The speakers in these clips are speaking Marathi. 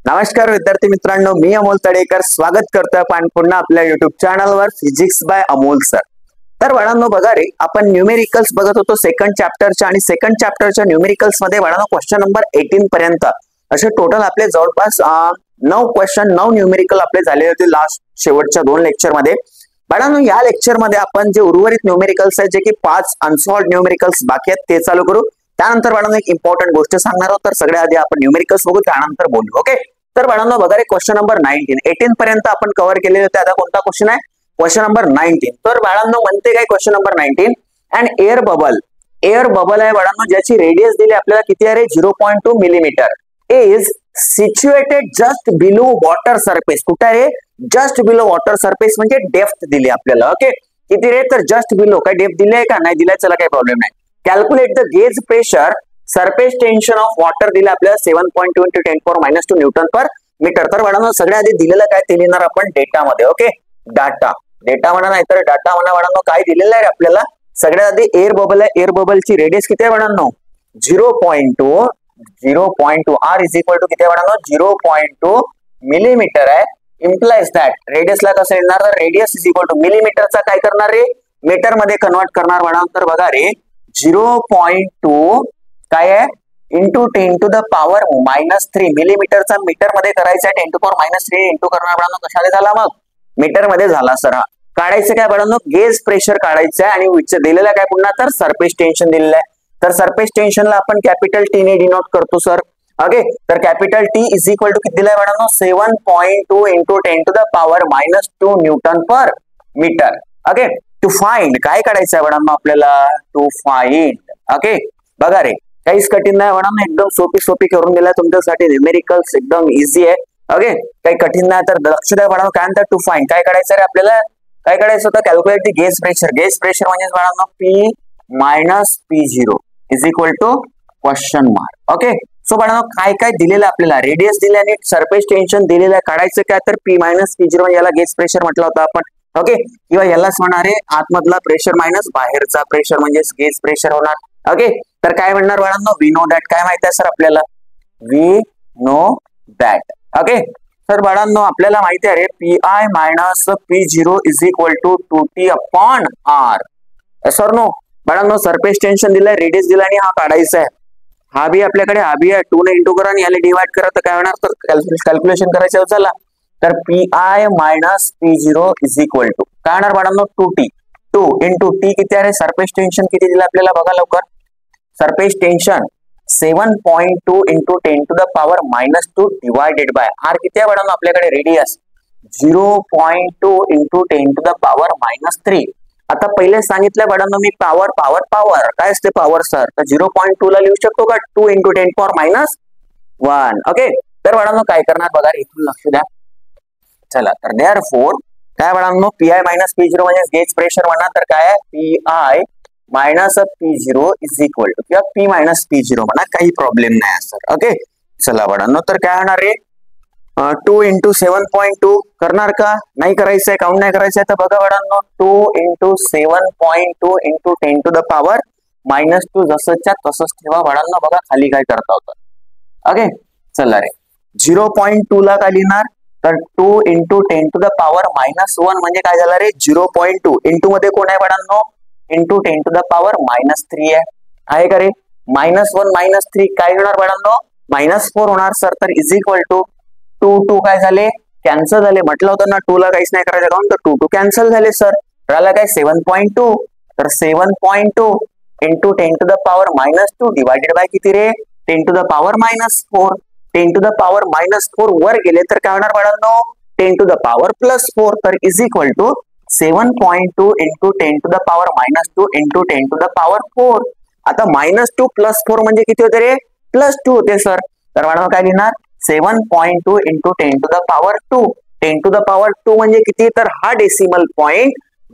नमस्कार विद्यार्थी मित्रांनो, मी अमोल तडेकर स्वागत करतोय आपण पुन्हा आपल्या युट्यूब चॅनलवर फिजिक्स बाय अमोल सर. तर बाळांनो बघा रे, आपण न्यूमेरिकल्स बघत होतो सेकंड चॅप्टरच्या आणि सेकंड चॅप्टरच्या न्यूमेरिकल्स मध्ये बाळांनो क्वेश्चन नंबर 18 पर्यंत असे टोटल आपले जवळपास 9 क्वेश्चन 9 न्यूमेरिकल आपले झाले होते लास्ट शेवटच्या 2 लेक्चर मध्ये. बाळांनो या लेक्चर मध्ये आपण जे उर्वरित न्यूमेरिकल्स आहेत जे की 5 अनसॉल्व्ड न्यूमेरिकल्स बाकी आहेत ते चालू करू. त्यानंतर बाळांनो एक इम्पॉर्टंट गोष्ट सांगणार आहोत, तर सगळ्या आधी आपण न्यूमेरिकल्स बघू त्यानंतर बोलू. ओके, तर बाळांनो बघा रे, क्वेश्चन नंबर 18 पर्यंत आपण कव्हर केलेले होते. आता कोणता क्वेश्चन आहे? Question number 19. तर बाळांनो म्हणते काय question number 19, and air bubble आहे बाळांनो ज्याची रेडियस दिली आपल्याला किती आहे? 0.2 millimetre is situated just below water surface. कुठे आहे? जस्ट बिलो वॉटर सरफेस म्हणजे डेप्थ दिली आपल्याला. ओके, किती रे? तर जस्ट बिलो. काय डेप्थ दिली आहे का? नाही दिलाय, चला काही प्रॉब्लेम नाही. Calculate the gauge pressure surface tension of water दिले आपल्याला 7.2 × 10⁻² न्यूटन पर मीटर. तर बाळांनो सगळ्या आधी दिलेलं काय ते लिहिणार आपण डेटामध्ये. ओके, डेटा म्हणा नाही तर डाटा म्हणा. बाळांनो काय दिलेलं आहे आपल्याला? सगळ्यात आधी एअर बबल आहे. एअर बबलची रेडियस किती आहे बाळांनो? 0.2 आर इज इक्वल टू किती आहे बाळांनो? 0.2 मिलीमीटर आहे. इम्प्लाइज दॅट रेडियसला कसं येणार? तर रेडियस इज इक्वल टू मिलीमीटरचा काय करणार रे? मीटर मध्ये कन्वर्ट करणार बाळांनो. तर बघा रे, 0.2 काय आहे? इंटू 10⁻³ मिलीमीटरचा मीटर मध्ये करायचा आहे. 10⁻³ इंटू करणार बाळांनो कशाला झाला? मग मीटर मध्ये झाला. सर हा काढायचं काय बाळांनो? गेज प्रेशर काढायचं आहे आणि दिलेलं काय पुन्हा? तर सरफेस टेन्शन दिलेलं आहे. तर सरफेस टेन्शनला आपण कॅपिटल टी ने डिनोट करतो सर. ओके, तर capital T is equal to किती दिलाय बाळांनो? 7.2 into 10⁻² newton per metre. Okay, to find काय काढायचं आहे बाळांनो आपल्याला? To find. ओके, बघा रे काहीच कठीण नाही बाळांनो, एकदम सोपी करून दिलाय तुमच्यासाठी. न्यूमेरिकल्स एकदम इझी आहे. ओके, काही कठीण नाही. तर लक्ष द्या बाळांनो. काय म्हणतात? टू फाइंड काय काढायचं रे आपल्याला? काय काढायचं होतं? Calculate the gauge pressure. Gauge pressure म्हणजे बाळांनो P minus P0 is equal to question mark. Okay, so बाळांनो काय काय दिलेलं आपल्याला? रेडियस दिले आणि सरफेस टेन्शन दिलेलं आहे. काढायचं काय? तर P मायनस P0 म्हणजे याला गेज प्रेशर म्हटलं होतं आपण. ओके, किंवा यालाच म्हणणार आहे आतमधला प्रेशर मायनस बाहेरचा प्रेशर म्हणजे गेज प्रेशर होणार. ओके, तर काय म्हणणार बाळांनो? We know that. काय माहिती आहे सर आपल्याला? We know that. ओके, तर बाळांनो आपल्याला माहिती आहे रे PI minus P0 is equal to 2T/R. Sir no बाळांनो सरफेस टेन्शन दिलाय, रेडियस दिला आणि हा काढायचा आहे. हा बी आपल्याकडे हा बी आहे. 2 ने इंटू करा आणि याला डिवाइड करा. तर काय होणार? तर कॅल्क्युलेशन करायचं झाला तर PI minus P0 is equal to काय होणार बाळांनो? 2T. 2 इंटू टी किती आहे? सरफेस टेन्शन किती दिलं आपल्याला बघा लवकर. Surface tension 7.2 into 10⁻² divided by R किती आहे बाळांनो आपल्याकडे? रेडियस 0.2 इंटू 10⁻³ आता पहिले सांगितलं बाळांनो मी पॉवर काय असते पॉवर सर? तर 0.2 ला लिहू शकतो का? 2 इंटू 10⁻⁻1. ओके, तर बाळांनो काय करणार बघा इथून लक्ष द्या. चला, तर देअरफॉर काय बाळांनो PI मायनस P0 म्हणजे गेज प्रेशर म्हणा. तर काय आहे? PI minus P0 is equal to किंवा P मायनस P0 म्हणा, काही प्रॉब्लेम नाही सर. ओके, चला बाळांनो तर काय होणार रे? 2 इंटू 7.2 करणार का? नाही करायचंय. काउंट नाही करायचंय. तर बघा बाळांनो 2 इंटू 7.2 इंटू 10⁻² जसंच्या तसंच ठेवा बाळांनो. बघा खाली काय करता होतं. ओके, चला रे 0.2 ला काय लिहिणार? तर 2 इंटू 10⁻⁻1 म्हणजे काय झालं रे? 0.2 इंटू मध्ये कोण आहे बाळांनो? इंटू 10⁻³ आहे का रे? -1 -3 काय होणार बाळांनो? -4 होणार सर. तर इज इक्वल टू 2 काय झाले? कॅन्सल झाले. म्हटलं होतं ना 2 ला काहीच नाही करायचं काउंट, तर 2 कॅन्सल झाले सर. राहिला काय? 7.2. तर 7.2 इंटू 10⁻² डिवायडेड बाय किती रे? 10⁻⁻4. 10⁻⁻4 वर गेले तर काय होणार बाळांनो? 10⁻+4. तर is equal to 7.2 into 10⁻² into 10⁻4. आता -2 + 4 म्हणजे किती होते रे? +2 होते सर. तर बाळांनो काय लिहिणार? 7.2 इंटू 10⁻². 10⁻² म्हणजे किती? तर हा डेसिमल पॉइंट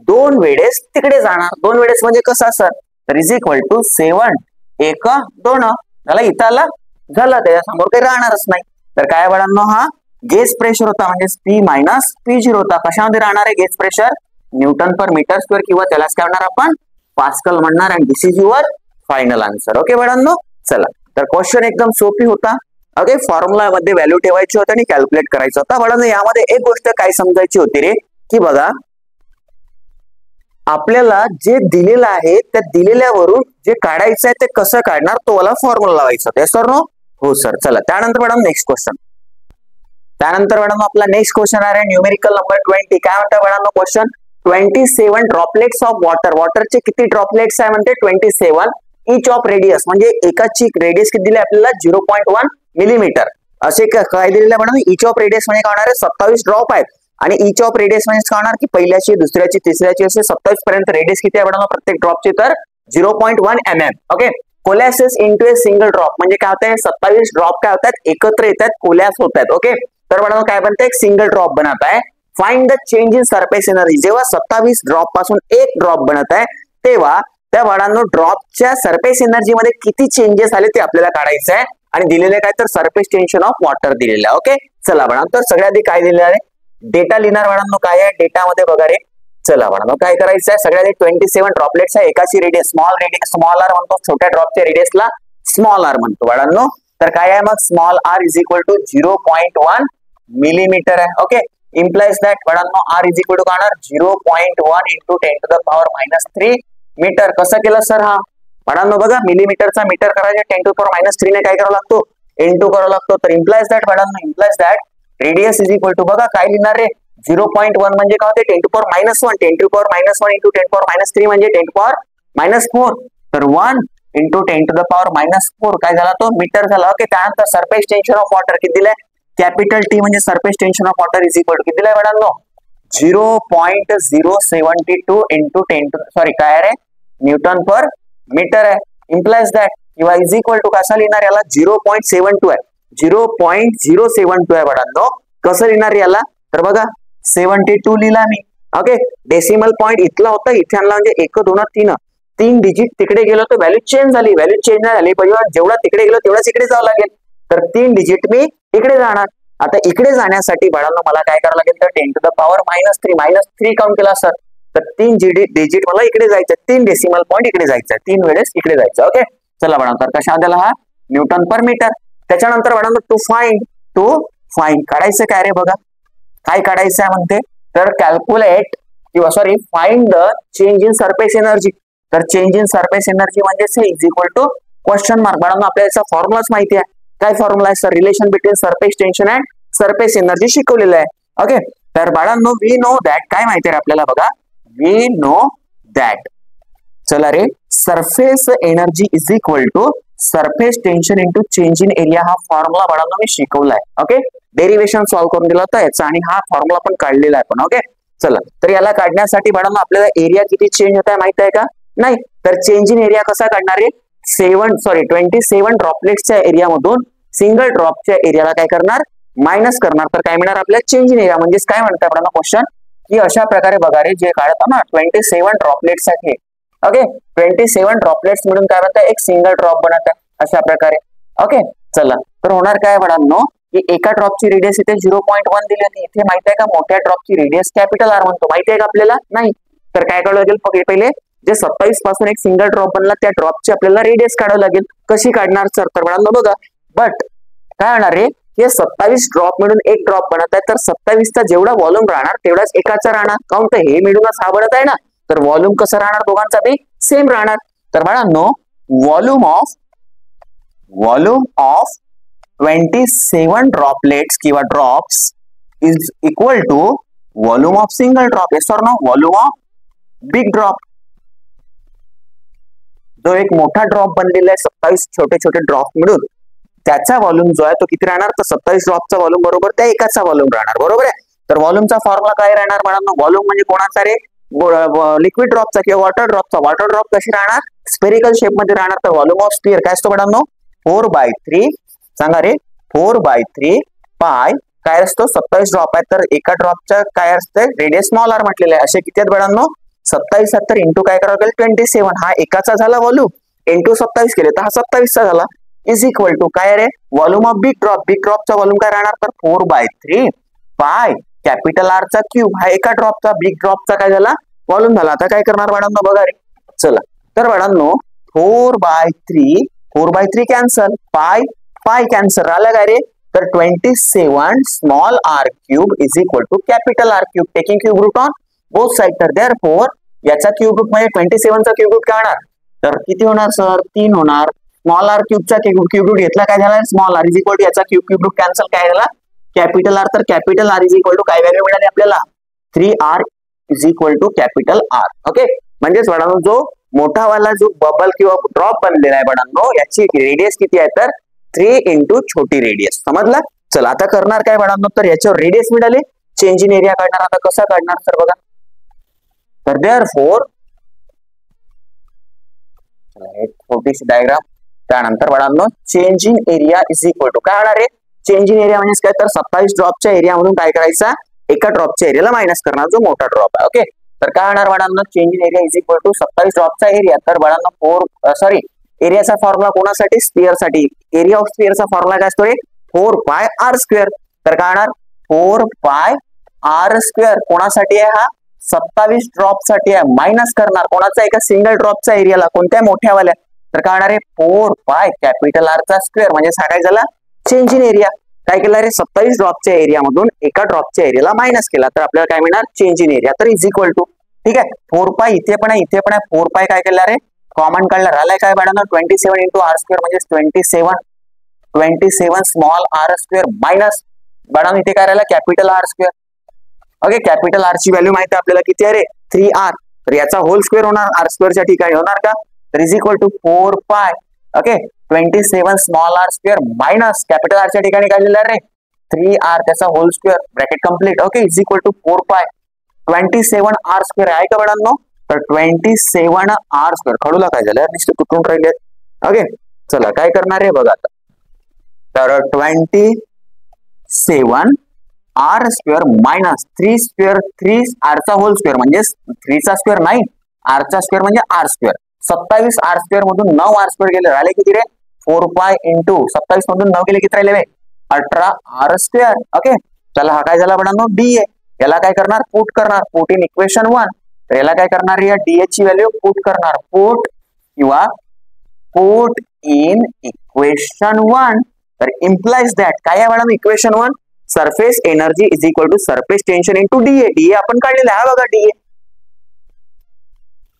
2 वेळेस तिकडे जाणार. 2 वेळेस म्हणजे कसा सर? तर इज इक्वल टू 7 1 2 झाला. इथं आला झाला, त्याच्यासमोर काही राहणारच नाही. तर काय बाळांनो हा गेज प्रेशर होता म्हणजे P मायनस P0 होता. कशामध्ये राहणार आहे gauge pressure? Newton per metre square किंवा त्यालाच काय म्हणणार आपण? पास्कल म्हणणार. And this is your final answer. Okay बाळांनो, चला तर क्वेश्चन एकदम सोपी होता. ओके, फॉर्म्युला मध्ये व्हॅल्यू ठेवायची होती आणि कॅल्क्युलेट करायचं होतं. बाळांनो यामध्ये एक गोष्ट काय समजायची होती रे, की बघा आपल्याला जे दिलेलं आहे त्या दिलेल्यावरून जे काढायचं आहे ते कसं काढणार, तो वाला फॉर्म्युला लावायचा होता. सर नो, हो सर. चला त्यानंतर मॅडम नेक्स्ट क्वेश्चन. त्यानंतर मॅडम आपला नेक्स्ट क्वेश्चन आहे न्यूमेरिकल नंबर 20. काय म्हणतात madam question, 27 droplets of water. वॉटरचे किती ड्रॉपलेट्स आहे म्हणते 27. इच ऑफ रेडियस म्हणजे एकाची रेडियस किती दिली आपल्याला 0.1 मिलीमीटर. असे काय दिलेलं आहे मॅडम, इच ऑफ रेडियस म्हणजे काय होणार आहे 27 ड्रॉप आहेत. आणि इच ऑफ रेडियस म्हणजे काय होणार की पहिल्याची, दुसऱ्याची, तिसऱ्याची असे 27 पर्यंत रेडियस किती आहे मॅडम प्रत्येक ड्रॉपची, तर 0.1 mm. Okay, coalesces into a single drop म्हणजे काय होत आहे 27 ड्रॉप काय होतात एकत्र येतात, कोलॅस होत आहेत. ओके, तर मॅडम काय बनते एक सिंगल ड्रॉप बनत आहे. Find the change in surface energy. जेव्हा 27 ड्रॉप पासून एक ड्रॉप बनत आहे तेव्हा त्या बाळांनो ड्रॉपच्या सरफेस एनर्जी मध्ये किती चेंजेस आले ते आपल्याला काढायचं आहे. आणि दिलेले काय तर सरफेस टेन्शन ऑफ वॉटर दिलेलं आहे. ओके, चला बाळांनो तर सगळ्यात आधी काय दिलेलं आहे, डेटा लिहिणार बाळांनो. काय आहे डेटामध्ये बघा रे, चला बाळांनो काय करायचं आहे, सगळ्यात 27 ड्रॉपलेट्स आहे. एकाची रेडियस स्मॉल आर म्हणतो, छोट्या ड्रॉपच्या रेडियसला स्मॉल आर म्हणतो बाळांनो. तर काय आहे मग small R is equal to 0.1 millimetre आहे. ओके, इम्प्लाइज दॅट बाळांनो आर इज इक्वल टू काय होणार 0.1 इंटू 10⁻³ मीटर. कसं केलं सर, हा बाळांनो बघा मिलीमीटरचा मीटर करायचे 10⁻³ ने काय करावं लागतो, इंटू करावा लागतो. तर इम्प्लाइज दॅट बाळांनो, implies that radius is equal to बघा काय लिहिणार रे 0.1 म्हणजे काय होते 10⁻⁻1 10⁻⁻1 इंटू 10⁻³ म्हणजे 10⁻⁴. तर 1 इंटू 10⁻⁻4 काय झाला तो मीटर झाला. ओके, त्यानंतर सरफेस टेन्शन ऑफ वॉटर किती दिलंय कॅपिटल टी म्हणजे surface tension of water is equal to किती दिलंय बाळांनो 0.072 इंटू 10 काय रे न्यूटन पर मीटर आहे. इम्प्लाइज दॅट किंवा इज इक्वल टू कसा लिहिणार याला 0.72 आहे, 0.072 आहे बाळांनो. कसं लिहिणार याला तर बघा 72 लिहिला मी. ओके, डेसिमल पॉईंट इथला होता, इथे आणला म्हणजे 1 2 3 डिजिट तिकडे गेलो तर व्हॅल्यू चेंज झाली, व्हॅल्यू चेंज नाही झाली पाहिजे, जेवढा तिकडे गेलो तेवढाच इकडे जावं लागेल. तर 3 डिजिट मी इकडे जाणार. आता इकडे जाण्यासाठी बाळांनो मला काय करावं लागेल तर 10⁻³ काउंट केला सर. तर 3 डिजिट मला इकडे जायचं, 3 डेसिमल पॉईंट इकडे जायचं, 3 वेळेस इकडे जायचं. ओके, चला बाळांनो तर कशा आला हा न्यूटन पर मीटर. त्याच्यानंतर बाळांनो टू फाइंड काढायचं काय रे बघा काय काढायचं आहे म्हणते तर कॅल्क्युलेट किंवा sorry find the change in surface energy. तर चेंज इन सरफेस एनर्जी म्हणजे is equal to question mark. बाळांनो आपल्याला फॉर्म्युलाच माहिती आहे. काय फॉर्म्युला आहे sir, relation between surface tension and surface energy शिकवलेलं आहे. ओके, तर बाळांनो वी नो दॅट काय माहिती आहे आपल्याला बघा, वी नो दॅट चला रे surface energy is equal to surface tension into change in area. हा फॉर्म्युला बाळांनो मी शिकवलाय. ओके, डेरिवेशन सॉल्व्ह करून दिला होता याचा आणि हा फॉर्म्युला पण काढलेला आहे पण. ओके, चला तर याला काढण्यासाठी बाळांनो आपल्याला एरिया किती चेंज होत आहे माहित आहे का, नाही तर चेंज इन एरिया कसा काढणार आहे 27 ड्रॉपलेट्सच्या एरियामधून सिंगल ड्रॉपच्या एरियाला काय करणार मायनस करणार. तर काय मिळणार आपल्याला चेंज इन एरिया म्हणजेच काय म्हणतात बाळांनो क्वेश्चन की अशा प्रकारे बघा रे जे काढतो ना 27 ड्रॉपलेट्स आहेत. ओके, 27 ड्रॉपलेट्स मिळून काय बनतं एक सिंगल ड्रॉप बनत आहे अशा प्रकारे. ओके, चला तर होणार काय बाळांनो की एका ड्रॉपची रेडियस इथे 0.1 दिली होती, इथे माहित आहे का मोठ्या ड्रॉपची रेडियस कॅपिटल आर म्हणतो, माहिती आहे का आपल्याला, नाही तर काय करावं लागेल पहिले जे 27 पासून एक सिंगल ड्रॉप बनला त्या ड्रॉपची आपल्याला रेडियस काढावं लागेल. कशी काढणार सर तर बाळांनो बघा बट काय होणार रे हे 27 ड्रॉप मिळून एक ड्रॉप बनत आहे तर 27चा जेवढा व्हॉल्यूम राहणार तेवढाच एकाचा राहणार. काऊन तर हे मिळूनच हा बनत आहे ना, तर व्हॉल्यूम कसं राहणार दोघांचा बी सेम राहणार. तर बाळांनो व्हॉल्यूम ऑफ 27 ड्रॉपलेट्स किंवा drops is equal to volume of single drop. Yes और no, volume of big drop. जो एक मोठा ड्रॉप बनलेला आहे 27 छोटे छोटे ड्रॉप मिळून त्याचा व्हॉल्यूम जो आहे तो किती राहणार तर 27 ड्रॉपचा व्हॉल्यूम बरोबर त्या एकाचा व्हॉल्यूम राहणार. बरोबर आहे. तर व्हॉल्यूमचा फॉर्म्युला काय राहणार बाळांनो, व्हॉल्यूम म्हणजे कोणाचा रे लिक्विड ड्रॉपचा किंवा वॉटर ड्रॉपचा. वॉटर ड्रॉप कशी राहणार स्पेरिकल शेप मध्ये राहणार. तर व्हॉल्यूम ऑफ स्फिअर काय असतो बाळांनो 4/3 सांगा रे 4/3 पाय काय असतो 27 ड्रॉप आहे तर एका ड्रॉपच्या काय असतं रेडियस स्मॉल आर म्हटलेलं आहे. असे किती आहेत बाळांनो 27 70 इंटू काय करावं लागेल 27. हा एकाचा झाला व्हॉल्यूम इंटू 27 केले तर हा 27चा झाला इज इक्वल टू काय रे व्हॉल्यूम ऑफ बिग ड्रॉपचा व्हॉल्यूम काय राहणार तर 4/3 पाय कॅपिटल आर चा क्यूब. हा एका ड्रॉपचा बिग ड्रॉपचा काय झाला व्हॉल्यूम झाला. आता काय करणार बाळांनो बघा रे चला तर बाळांनो 4/3 कॅन्सल पाय पाय कॅन्सर आला काय रे, तर 27 small R cube is equal to capital R cube, taking cube root on both side. तर देअरफॉर याचा क्यूब रूट म्हणजे 27 चा क्यूब रूट काय होणार, तर किती होणार सर, 3 होणार. स्मॉल आर क्यूबचा क्यूब रूट घेतला काय झाला, small R is equal to याचा क्यूब रूट कॅन्सल काय झाला, कॅपिटल आर. तर capital R is equal to काय व्हॅल्यू मिळाली आपल्याला, 3r is equal to capital R. Okay, म्हणजेच बाळांनो जो मोठा वाला जो बबल किंवा ड्रॉप बनलेला आहे बाळांनो, याची रेडियस किती आहे तर 3 इंटू छोटी रेडियस. समजला. चला आता करणार काय बाळांनो, तर याच्यावर रेडियस मिळाली, चेंज इन एरिया काढणार. आता कसा काढणार सर बघा, तर देअरफॉर एक छोटीशी डायग्राम. त्यानंतर बाळांनो change in area is equal to काय होणार आहे, चेंज इन एरिया म्हणजे काय तर 27 ड्रॉपच्या एरिया म्हणून काय करायचा, एका ड्रॉपच्या एरियाला मायनस करणार जो मोठा ड्रॉप आहे. ओके, तर काय होणार बाळांनो, change in area is equal to 27 ड्रॉपचा एरिया. तर बाळांनो एरियाचा फॉर्म्युला कोणासाठी, स्फिअर साठी. एरिया ऑफ स्फिअरचा फॉर्म्युला काय असतो रे, 4 पाय आर स्क्वेअर. तर काय होणार 4 पाय आर स्क्वेअर कोणासाठी आहे, हा 27 ड्रॉप साठी आहे. मायनस करणार कोणाचा, एका सिंगल ड्रॉपचा एरियाला, कोणत्या मोठ्यावाल्या. तर काय होणार आहे 4 पाय कॅपिटल आरचा स्क्वेअर. म्हणजे काय झाला चेंज इन एरिया. काय केलं रे, 27 ड्रॉपच्या एरियामधून एका ड्रॉपच्या एरियाला मायनस केला. तर आपल्याला काय मिळणार, चेंज इन एरिया. तर इज इक्वल टू, ठीक आहे, 4 पाय इथे पण आहे, इथे पण आहे. 4 पाय काय केला रे, कॉमन काढला, राहिलाय काय बाळांनो 27 इंटू आर स्क्वेअर म्हणजे 27 स्मॉल आर स्क्वेअर मायनस बाळांनो इथे काय राहिला capital R square. Okay, capital R ची व्हॅल्यू माहिती आपल्याला किती आहे रे, 3r. तर याचा होल स्क्वेअर होणार आर स्क्वेअरच्या ठिकाणी होणार का, तर is equal to 4 pi. Okay, 27 small R square minus capital R च्या ठिकाणी काय लिहिलं रे, 3r त्याचा whole square, bracket complete. Okay, is equal to 4 pi 27 R square आहे का बाळांनो, तर 27 आर स्क्वेअर. खडूला काय झालं नुसतं तुटून राहिले. ओके, चला काय करणार आहे बघा आता, तर 27 आर स्क्वेअर मायनस 3 स्क्वेअर, 3 आरचा होल स्क्वेअर म्हणजे 3 चा स्क्वेअर नाही, आरचा स्क्वेअर म्हणजे आर स्क्वेअर. 27 आर स्क्वेअर मधून 9 आर स्क्वेअर गेले, राहिले किती रे 4 पाय इंटू 27 मधून 9 गेले किती राहिले 18 आर स्क्वेअर. ओके, चला हा काय झाला बाळांनो डीए. याला काय करणार, पुट करणार, पुट इन इक्वेशन 1. तर याला काय करणार, या डीए ची व्हॅल्यू पुट करणार, पुट किंवा पुट इन इक्वेशन 1. तर इम्प्लाइज दॅट काय आहे बाळांनो, equation 1 surface energy is equal to surface tension into DA. DA आपण काढलेला आहे बघा डीए.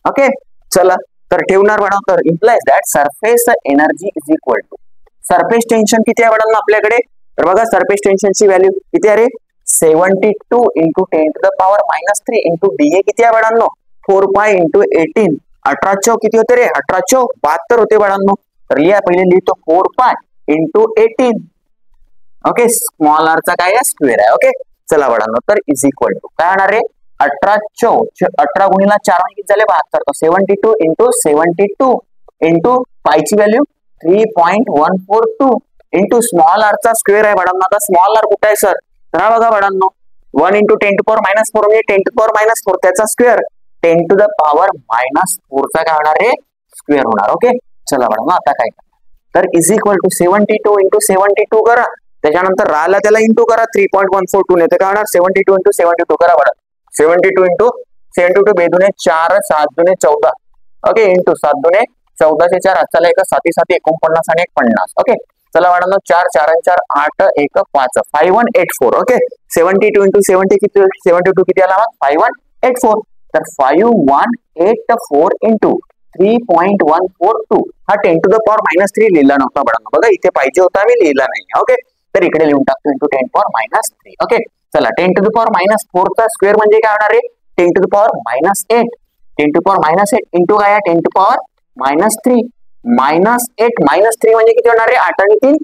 ओके, चला तर ठेवणार बाळा, तर implies that surface energy is equal to surface tension किती आहे बाळांनो आपल्याकडे, तर बघा सरफेस टेन्शनची व्हॅल्यू किती आहे रे, 72 into 10 to the power -3 into DA किती आहे बाळांनो 4 पाय इंटू 18. 18 किती होते रे, 18 72 होते बाळांनो. तर लिहा पहिले लिहितो 4 pi into 18. Okay, small R चा काय आहे स्क्वेअर आहे. ओके, चला बाळांनो तर इज इक्वल टू काय होणार आहे 18 गुणिला 4 किती झाले 72. तर 72 इंटू 72 इंटू पायची व्हॅल्यू 3.142 इंटू स्मॉल आर चा स्क्वेअर आहे बाळांनो. आता स्मॉल आर कुठे आहे सर, तर हा बघा बाळांनो 1 इंटू 10 टू पॉवर -4 म्हणजे 10 टू पॉवर -4 त्याचा स्क्वेअर, 10 टू द पॉवर -4 चा काय होणार आहे स्क्वेअर होणार. ओके, चला बाळांनो आता काय तर इज इक्वल टू 72 इंटू 72 करा, त्याच्यानंतर राहिला त्याला इंटू करा 3.142 ने, तर काय होणार 72 इंटू 72 करा बघा, 72 इंटू 72 बेदुने 4 7 दुने 14. ओके, इंटू 7 दुने 14 से 4 चला एक 7 7 49 आणि 50. ओके, चला बाळांनो 4 4 4 8 1 5 5184. ओके, 72 इंटू 70 किती, 72 किती आला 5184. तर 5184 इंटू 3.142 हा 10 टू द पॉवर -3 लिहिला नव्हता बाळांनो, बघा इथे पाहिजे होता मी लिहिला नाही. ओके, तर इकडे लिहून टाकतो इंटू 10 पॉवर -3. ओके, चला 10 टू द पॉवर -4 चा स्क्वेअर म्हणजे काय होणार आहे 10 to the power -8. 10 to power -8 into काय आहे 10 टू पॉवर -3 -8 -3 म्हणजे किती होणार आहे 8 आणि 3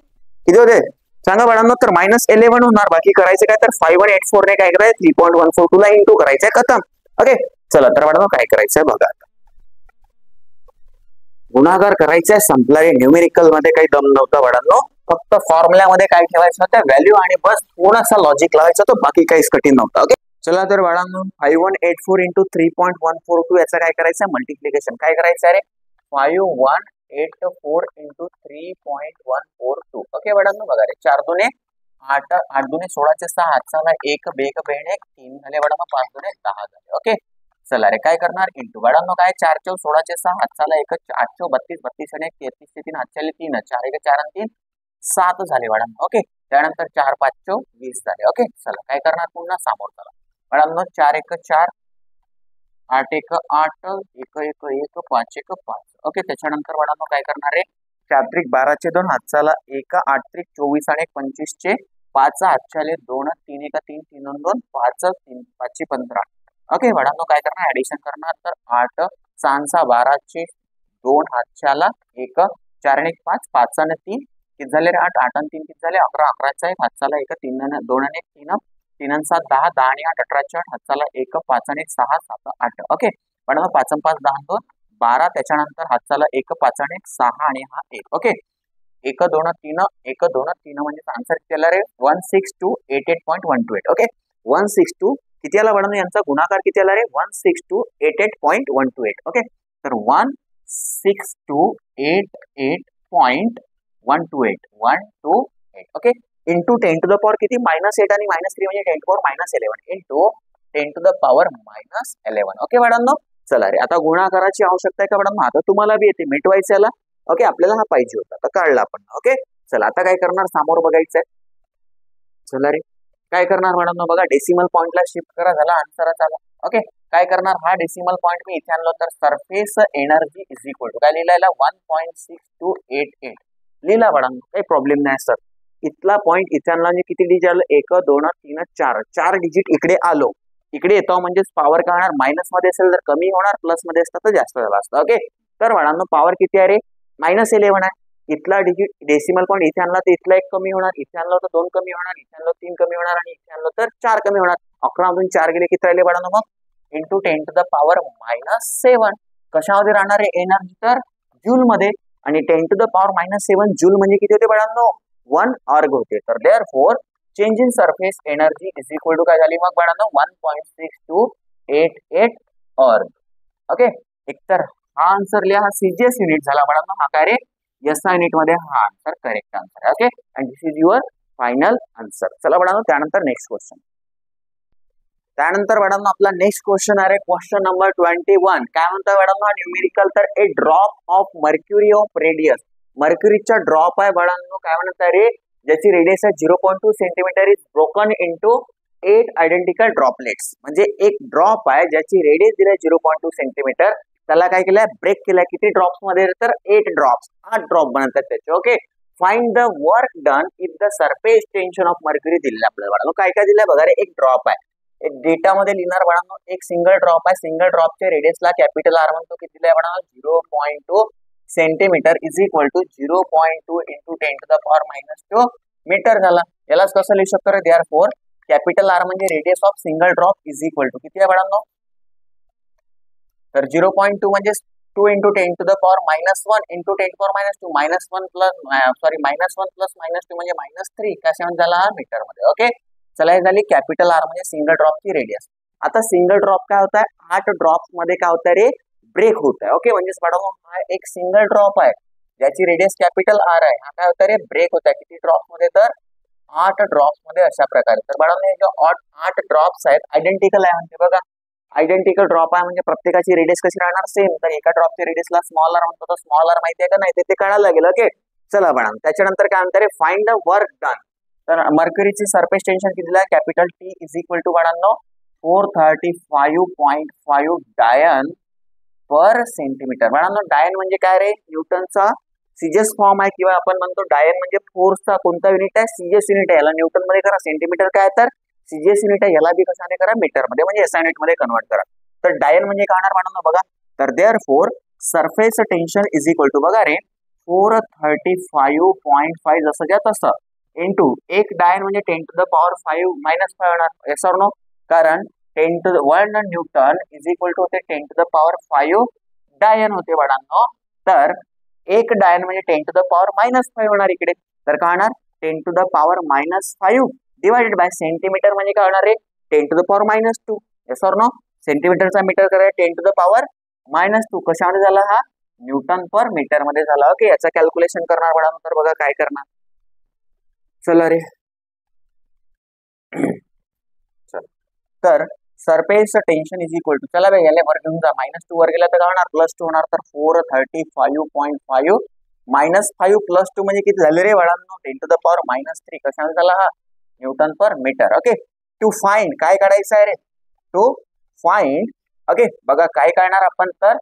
किती होते सांगा बाळांनो, तर -11 होणार. बाकी करायचं काय तर 5184 ने काय करायचं 3.142 ला इंटू करायचंय, खतम. ओके, चला तर बाळांनो काय करायचंय बघा, गुणाकार करायचा संपला रे. न्यूमेरिकल मध्ये काही दम नव्हता बाळांनो, फक्त फॉर्म्युल्यामध्ये काय ठेवायचं होतं व्हॅल्यू आणि बस थोडासा लॉजिक लावायचा होतं, बाकी काहीच कठीण नव्हतं. ओके, चला तर बाळांनो 5184 इंटू 3.142 याचा काय करायचं मल्टिप्लिकेशन, काय करायचं आहे रे 5184 इंटू 3.142. ओके बाळांनो बघा रे 4 दुने 8 8 दुने 16 चे 6 चला 1 बेक बेणे 3 झाले बाळांनो 5 दुने 10 झाले. ओके, चला रे काय करणार इंटू बाळांनो काय 4 चौ 16 चे 6 चला 1 8 चौ 32 32 आणि 33 ते 3 8 3 4 1 4 आणि 3 7 झाले बाळांनो. ओके, त्यानंतर 4 5 20 झाले. ओके, चला काय करणार पुन्हा समोर चला बाळांनो. 4 1 4, 8 1 8, 1 1 1, 5 1 5. ओके, त्याच्यानंतर बाळांनो काय करणार आहे, 4 त्रिक 12 चे 2 हातचाला 1, 8 त्रिक 24 आणि 25 चे 5 हातचाले 2, 3 1 3 3 2 5 3 5 15. ओके बाळांनो काय करणार, ऍडिशन करणार. तर 8 6 12 चे 2 हातचाला 1, 4 आणि 5, 5 आणि 3 किती झाले रे 8, 8 आणि 3 किती झाले 11, 11 1 हातचाला 1, 3 आणि 2 आणि 1 3 आणि 7 10, 10 आणि 8 18 8 हातचाला 1, 5 आणि 6 7 8. ओके बाळांनो 5 आणि 5 10 2 12, त्याच्यानंतर हातचाला 1 5 आणि 6 आणि हा 1. ओके 1 2 3 1 2 3 म्हणजे आन्सर किती आला रे 16288.128. ओके 162 किती आला बाळांनो, यांचा गुणाकार किती आला रे 16288.128. ओके तर 16288.128 okay into 10 to the power किती -8 आणि -3 म्हणजे 10 to power -11 into 10 to the power -11. Okay बाळांनो चला रे, आता गुणाकाराची आवश्यकता आहे का बाळांनो, आता तुम्हाला बी येते मिटवायचं याला. ओके आपल्याला हा पाहिजे होता तर काढला आपण. ओके चला आता काय करणार, समोर बघायचंय. चला रे काय करणार बाळांनो बघा, डेसिमल पॉइंटला शिफ्ट करा, झाला आन्सरच आला. ओके काय करणार, हा डेसिमल पॉइंट मी इथे आणलो तर surface energy is equal to काय लिहिला 1.6288 लिहिला बाळांनो, काही प्रॉब्लेम नाही सर. इथला पॉइंट इथे आणला म्हणजे किती डिजिट आलं 1 2 3 4 4 डिजिट इकडे आलो, इकडे येतो म्हणजे पॉवर काय होणार, मायनस मध्ये असेल तर कमी होणार, प्लस मध्ये असतं तर जास्त झाला असतं. ओके तर बाळांनो पॉवर किती आहे रे -11 आहे. इथला डिजिट डेसिमल पॉइंट इथे आणला तर इथला 1 कमी होणार, इथे आणलं तर 2 कमी होणार, इथे आणलं 3 कमी होणार आणि इथे आणलं तर 4 कमी होणार. 11 मधून 4 गेले किती राहिले बाळांनो मग इंटू 10 टू द पॉवर -7. कशामध्ये राहणार आहे एनर्जी, तर जूल मध्ये, आणि 10 टू द पॉवर -7 जूल म्हणजे किती होते बाळांनो 1 अर्ग होते. तर therefore change in surface energy is equal to काय झाली मग बाळांनो 1.6288 अर्ग. ओके एकतर हा आन्सर लिहा, हा सीजीएस युनिट झाला बाळांनो, हा काय रे एसआय युनिट मध्ये हा आन्सर करेक्ट आन्सर आहे. Okay and this is your final answer. चला बाळांनो त्यानंतर नेक्स्ट क्वेश्चन. त्यानंतर बाळांनो आपला नेक्स्ट क्वेश्चन आहे क्वेश्चन नंबर 21. काय म्हणतोय बाळांनो न्यूमेरिकल, तर A drop of mercury of radius, मर्क्युरीचा ड्रॉप आहे बाळांनो, काय म्हणत आहे रे, ज्याची रेडियस आहे 0.2 centimetre is broken into 8 identical droplets. म्हणजे एक ड्रॉप आहे ज्याची रेडियस दिली 0.2 सेंटीमीटर, त्याला काय केलंय ब्रेक केलाय किती ड्रॉप्स मध्ये, तर 8 ड्रॉप्स, 8 ड्रॉप बनतात त्याचे. Okay find the work done if the surface tension of mercury दिले आपल्याला बाळांनो. काय काय दिलंय बघा रे, एक ड्रॉप आहे, एक डेटा मध्ये लिहिणार बाळांनो, एक सिंगल ड्रॉप आहे, सिंगल ड्रॉपच्या रेडियसला कॅपिटल आर म्हणतो, किती दिलाय बाळांनो 0.2 centimetre is equal to 0.2 into 10 to the power -2 metre झाला. यालाच कसं लिहू शकतो रे, देअरफॉर कॅपिटल आर म्हणजे radius of single drop is equal to किती आहे बाळांनो, तर 0.2 म्हणजे 2 into 10 to the power -1 into 10 to power -2 -1 plus sorry -1 plus -2 म्हणजे -3 कशामध्ये झाला हा मीटर मध्ये. ओके चला हे झाली कॅपिटल आर म्हणजे सिंगल ड्रॉपची रेडियस. आता सिंगल ड्रॉप काय होत आहे, 8 ड्रॉप्स मध्ये काय होत आहे रे ब्रेक होत आहे. ओके म्हणजे बाळांनो हा एक सिंगल ड्रॉप आहे ज्याची रेडियस कॅपिटल आर आहे, हा काय होत आहे रे ब्रेक होत आहे किती ड्रॉप्स मध्ये, तर 8 ड्रॉप्स मध्ये अशा प्रकारे. तर बाळांनो हे जो 8 ड्रॉप्स आहेत आयडेंटिकल आहे म्हणते बघा, आयडेंटिकल ड्रॉप आहे म्हणजे प्रत्येकाची रेडियस कशी राहणार सेम. तर एका ड्रॉपच्या रेडियसला स्मॉल आर म्हणतो, तर स्मॉल आर माहिती आहे का नाही ते कळायला लागेल. ओके चला बाळांनो त्याच्यानंतर काय म्हणतात रे फाइंड द वर्क डन. तर मर्क्युरीची सरफेस टेन्शन कितीला capital T is equal to बाळांनो 435.5 डायन पर सेंटीमीटर. बाळांनो डायन म्हणजे काय रे, न्यूटनचा सीजीएस फॉर्म आहे, किंवा आपण म्हणतो डायन म्हणजे फोर्सचा कोणता युनिट आहे, सीजीएस युनिट आहे. याला न्यूटन मध्ये करा, सेंटीमीटर काय तर सीजीएस युनिट आहे, याला बी कशाने करा मीटर मध्ये म्हणजे एसआय युनिट मध्ये कन्वर्ट करा. तर डायन म्हणजे काय होणार बाळांनो बघा, तर therefore surface tension is equal to बघा रे 435.5 जसं घ्या तसं इंटू एक डायन म्हणजे 10 टू द पॉवर 5 -5 होणार. येस ऑर नो, कारण 10 to the 1 newton is equal to होते 10 टू द पॉवर 5 डायन होते बाळांनो. तर एक डायन म्हणजे 10 टू द पॉवर -5 होणार इकडे, तर काय होणार 10 to the power -5 divided by centimetre म्हणजे काय होणार रे 10 to the power -2. Yes or no, सेंटीमीटरचा मीटर करायला 10 टू द पॉवर -2 कशामध्ये झाला हा न्यूटन पर मीटर मध्ये झाला. ओके याचं कॅल्क्युलेशन करणार बाळांनो, तर बघा काय करणार. चला रे चल, तर surface tension is equal to, चला याला वर घेऊन जा, -2 वर गेला तर काय होणार +2 होणार, तर 435.5 -5 + 2 म्हणजे किती झाले रे बाळांनो? 10⁻³ कशाने झाला हा? Newton per metre. Okay, to find काय काढायचं आहे रे? To find. ओके, बघा काय काढणार आपण तर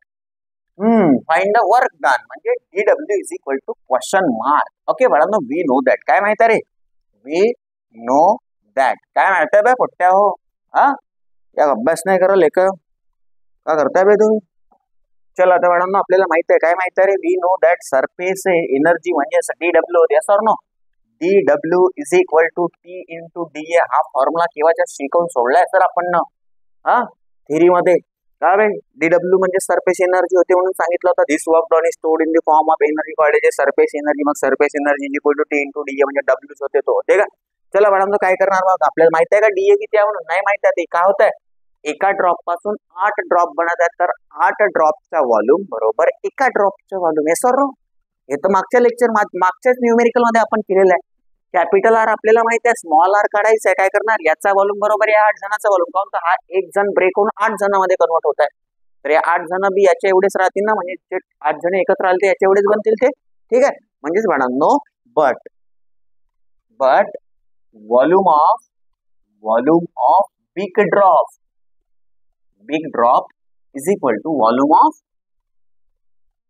फाइंड द वर्क डन म्हणजे DW is equal to question mark. Okay बाळांनो, वी नो दॅट. काय माहित आहे रे? We know that. काय माहित आहे बे पोट्ट्या हो? हा, या अभ्यास नाही करा लेक, का करताय बे तुम्ही? चला आता बाळांनो, आपल्याला माहित आहे. काय माहित आहे रे? We know that surface energy म्हणजे DW. Yes or no? DW is equal to T into DA. हा फॉर्म्युला केव्हाच्या शिकवून सोडलाय सर आपण, हा थेरी मध्ये. काय बे? DW म्हणजे सरफेस एनर्जी होते म्हणून सांगितलं होतं. This work done is stored in the form of energy called as surface energy. मग surface energy is equal to T into DA म्हणजे W होते तो, होते का? चला बाळांनो, काय करणार बघा. आपल्याला माहित आहे का DA किती आहे म्हणून? नाही माहित आहे. ते काय होत आहे? एका ड्रॉप पासून 8 ड्रॉप बनत आहेत, तर 8 ड्रॉपचा व्हॉल्यूम बरोबर एका ड्रॉपचा व्हॉल्यूम. हे सर हे तर मागच्या लेक्चर मागच्याच न्यूमेरिकल मध्ये आपण केलेलं आहे. कॅपिटल आर आपल्याला माहिती आहे, स्मॉल आर काढायचं आहे. काय करणार? याचा व्हॉल्यूम बरोबर आहे 8 जणांचा व्हॉल्यूम. काऊन तर हा एक जण ब्रेक होऊन 8 जणांमध्ये कन्वर्ट होत आहे. तर या 8 जण बी याच्या एवढेच राहतील ना, म्हणजे जे 8 जण एकत्र आले ते याच्या एवढेच बनतील ते. ठीक आहे, म्हणजेच बाळांनो, but volume of big drop is equal to volume of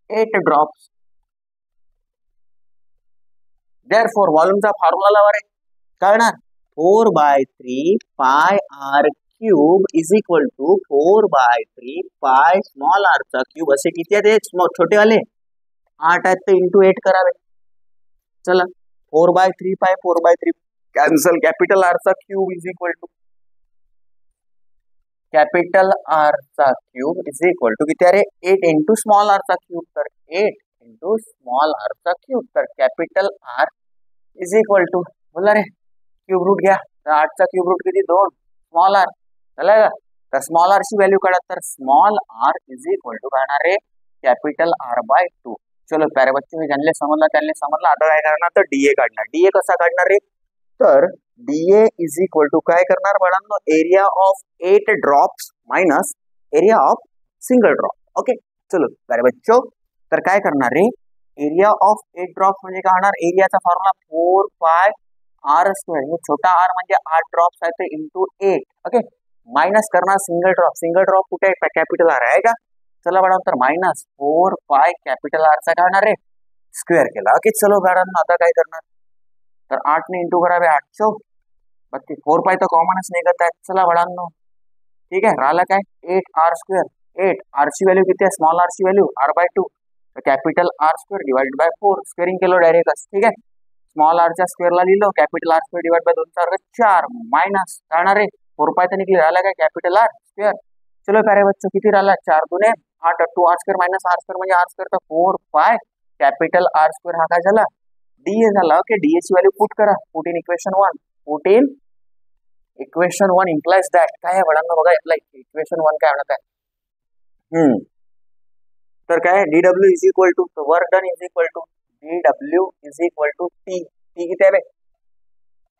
8 drops. Therefore, व्हॉल्यूमचा फॉर्म्युला लावा रे. कळणार? 4/3 pi r cube is equal to 4/3 pi small r चा क्यूब. असे किती आहेत छोटे वाले? 8 आहेत, ते इंटू 8 करावे. चला, 4/3 पाय 4/3 कॅन्सल. कॅपिटल R चा cube is equal to capital R चा क्यूब इज इक्वल टू किती? अरे 8 इंटू स्मॉल r चा क्यूब. तर 8 इंटू स्मॉल r चा क्यूब. तर capital R is equal to, बोला रे, क्यूब रूट घ्या. तर 8 चा क्यूब रूट किती? 2. स्मॉल r चला का? तर स्मॉल r ची व्हॅल्यू काढा. तर small r is equal to काढणार रे कॅपिटल R/2. चलो प्यारे बच्चों, हे ज्यांना समजला त्यांनी समजला. आता काय करणार? तर DA काढणार. DA कसा काढणार रे? तर DA इज इक्वल टू काय करणार बाळांनो? Area of 8 drops minus area of single drop. Okay, चलो प्यारे बच्चों, तर काय करणार रे? एरिया ऑफ 8 ड्रॉप्स म्हणजे काय होणार? एरियाचा फॉर्म्युला 4πr². हे छोटा r म्हणजे 8 ड्रॉप्स आहेत ते इंटू 8. ओके, मायनस करणार सिंगल ड्रॉप. सिंगल ड्रॉप कुठे आहे? कॅपिटल R आहे का? चला बाळांनो, तर मायनस 4π कॅपिटल R चा काय होणार रे? स्क्वेअर केला. ओके, चलो बाळांनो, आता काय करणार? तर 8 ने इंटू करावे. 832. 4π तर कॉमनच निघत आहे. चला बाळांनो, ठीक आहे, राहिला काय? 8r². 8 r ची व्हॅल्यू किती आहे? स्मॉल r ची व्हॅल्यू r/2. तर capital R² divided by 4. Squaring केलो डायरेक्ट. ठीक आहे, स्मॉल r च्या स्क्वेअरला लिहिलो. कॅपिटल R² डिवाइड बाय 2 चा वर्ग 4 मायनस राहणार रे 4π तर निघले. राहिला काय? Capital R². चलो प्यारे बच्चों, किती राहिला? 4 दूने 8. 2r² मायनस r² म्हणजे r². तर 4π कॅपिटल R² हा काय झाला? DA झाला. ओके, DA ची व्हॅल्यू पुट करा. Put in equation 1. Put in equation 1 implies that. काय आहे बाळांनो? बघा आपला इक्वेशन 1 काय म्हणत आहे? तर काय? DW is equal to work done is equal to DW is equal to T. T किती आहे?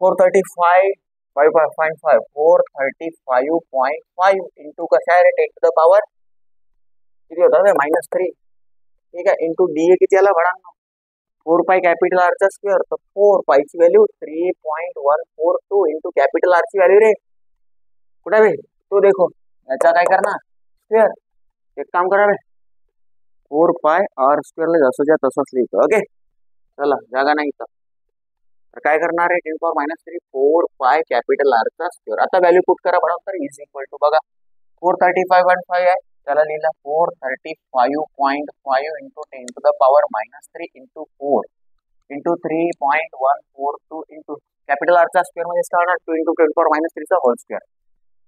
435 435.5 इंटू कशा आहे रे? 10 टू द पॉवर किती होता? -3. ठीक आहे, इंटू DA किती आला बाळांनो? 4π कॅपिटल R चा स्क्वेअर. तर 4π ची व्हॅल्यू 3.142 इंटू कॅपिटल R ची व्हॅल्यू रे कुठे आहे? तो देखो, याचा काय करणार? स्क्वेअर. एक काम करा रे, 4π R² ला जसंच्या तसंच लिहितो. ओके, चला, जागा नाही तर काय करणार आहे? 10⁻³ 4π कॅपिटल R चा स्क्वेअर. आता व्हॅल्यू पुट करा बघा. तर इज इक्वल टू बघा 435.5 आहे, त्याला लिहिला 435.5 into 10 to the power -3 into 4 into 3.142 into capital R चा स्क्वेअर म्हणजे काय होणार? 2 इंटू 10⁻³ चा होल स्क्वेअर.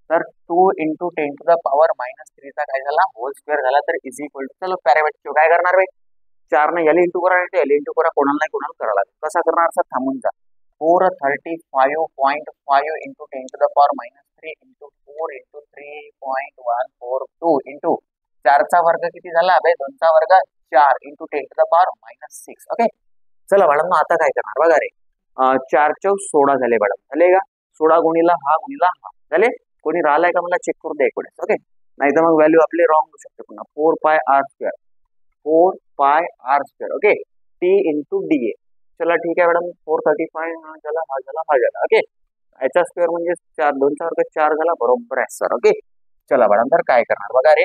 तर 2 इंटू 10 टू द पॉवर -3 चा काय झाला? होल स्क्वेअर झाला. तर इज इक्वल टू, चलो प्यारे बच्चों, काय करणार बे? 4 ने एल इंटू करा, एल इंटू करा, कोणाला नाही कोणाला करा लागेल. कसा करणार? असं थांबून जा. 435.5 into 10 to the power -3 into 4 into 3.142 into 4 चा वर्ग किती झाला? 2 चा वर्ग 4 into 10 to the power -6. Okay, चला बाळांनो, आता काय करणार बघा रे. 4 × 16 झाले बाळा. झाले का? 16 गुणिला हा गुणिला हा झाले. कोणी राहिलाय का मला चेक करू द्या इकडे. ओके, नाही तर मग व्हॅल्यू आपली रॉंग होऊ शकते पुन्हा. 4π R². 4π R². Okay, T into D A. चला ठीक आहे मॅडम, 435 हा झाला. ओके, याचा स्क्वेअर म्हणजे 4, 2 4 4 झाला, बरोबर आहे सर. ओके, चला मॅडम, तर काय करणार बघा रे,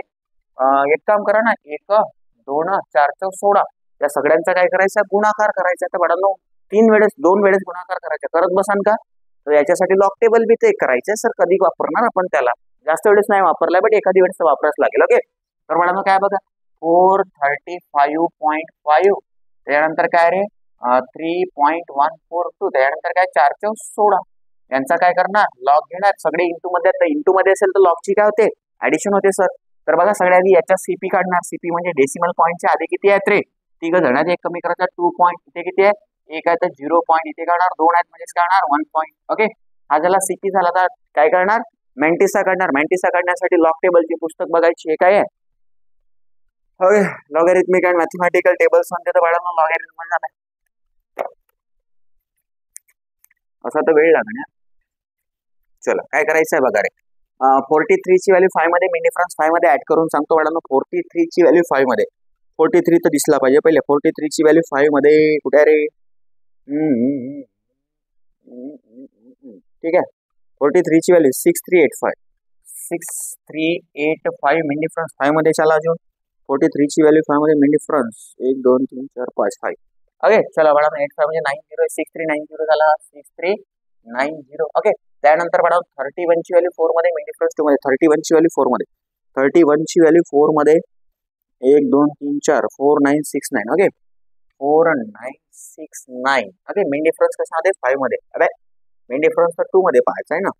एक काम करा ना, 1 2 4 4 16 या सगळ्यांचा काय करायचा, गुणाकार करायचा. तर मॅडम 2 वेळेस गुणाकार करायचा, करत बसान का? तर याच्यासाठी लॉग टेबल बी ते करायचंय सर. कधी वापरणार आपण त्याला, जास्त वेळेस नाही वापरलाय, बट एखादी वेळेस वापरायच लागेल. ओके, तर मॅडम काय बघा, 435.5, त्यानंतर काय रे 3.142, त्यानंतर काय 4 4 16. यांचा काय करणार, लॉग घेणार, सगळे इंटू मध्ये. तर इंटू मध्ये असेल तर लॉगची काय होते, ऍडिशन होते सर. तर बघा सगळ्या आधी याच्या सीपी काढणार. सीपी म्हणजे डेसिमल पॉईंटच्या आधी किती आहेत रे, 3 जणात, एक कमी करायचा 2 पॉईंट, इथे किती आहे, 1 आहे तर 0 पॉईंट इथे काढणार, 2 आहेत म्हणजे काढणार 1 पॉईंट. ओके, हा झाला सीपी झाला. तर काय करणार, मॅन्टिसा काढणार. मॅन्टिसा काढण्यासाठी लॉग टेबलची पुस्तक बघायची, हे काय आहे, okay, logarithmic and mathematical tables म्हणते. तर बाळांनो लॉगॅरिथम झालाय, असा तर वेळ लागणार. चला काय करायचं आहे बघा रे, 43 ची व्हॅल्यू 5 मध्ये, मिन डिफरन्स 5 मध्ये ऍड करून सांगतो बाळांनो. 43 ची व्हॅल्यू 5 मध्ये, 43 तर दिसला पाहिजे पहिले. 43 ची व्हॅल्यू 5 मध्ये कुठे आहे रे, ठीक आहे. 43 ची व्हॅल्यू 6385, 6385 मिन डिफरन्स 5 मध्ये. चला अजून 43 ची व्हॅल्यू 5 मध्ये, मिन डिफरन्स 1 2 3 4 5 5. ओके, चला बाळा, 85 म्हणजे 90, 6390 झाला, 6390. ओके, त्यानंतर बाळा 31 ची व्हॅल्यू 4 मध्ये, मिन डिफरन्स 2 मध्ये. 31 ची व्हॅल्यू 4 मध्ये, 31 ची व्हॅल्यू 4 मध्ये 1 2 3 4 4969. ओके, 4969. ओके, मिन डिफरन्स कशामध्ये, 5 मध्ये. अरे मिन डिफरन्स तर 2 मध्ये पाहायचा आहे ना,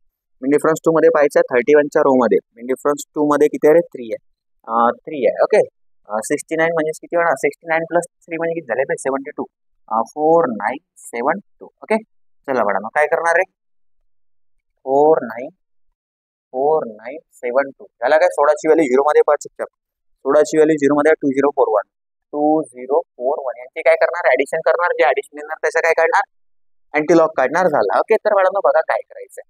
मिन डिफरन्स 2 मध्ये पाहायचा आहे. 31 च्या रो मध्ये मिन डिफरन्स 2 मध्ये किती आहे रे, 3 आहे. 3 आहे. ओके, 69 म्हणजे किती होणार, 69 प्लस 3 म्हणजे किती झाले, 72. 4972. ओके, चला मॅडम काय करणार रे, 4972 त्याला काय, 16 ची व्हॅल्यू 0 मध्ये पाहू शकता. 16 ची व्हॅल्यू 0 मध्ये 2041, 2041 यांची काय करणार, ऍडिशन करणार. जे ऍडिशन येणार त्याचं काय काढणार, अँटीलॉग काढणार. झाला. ओके, तर मॅडम बघा काय करायचंय,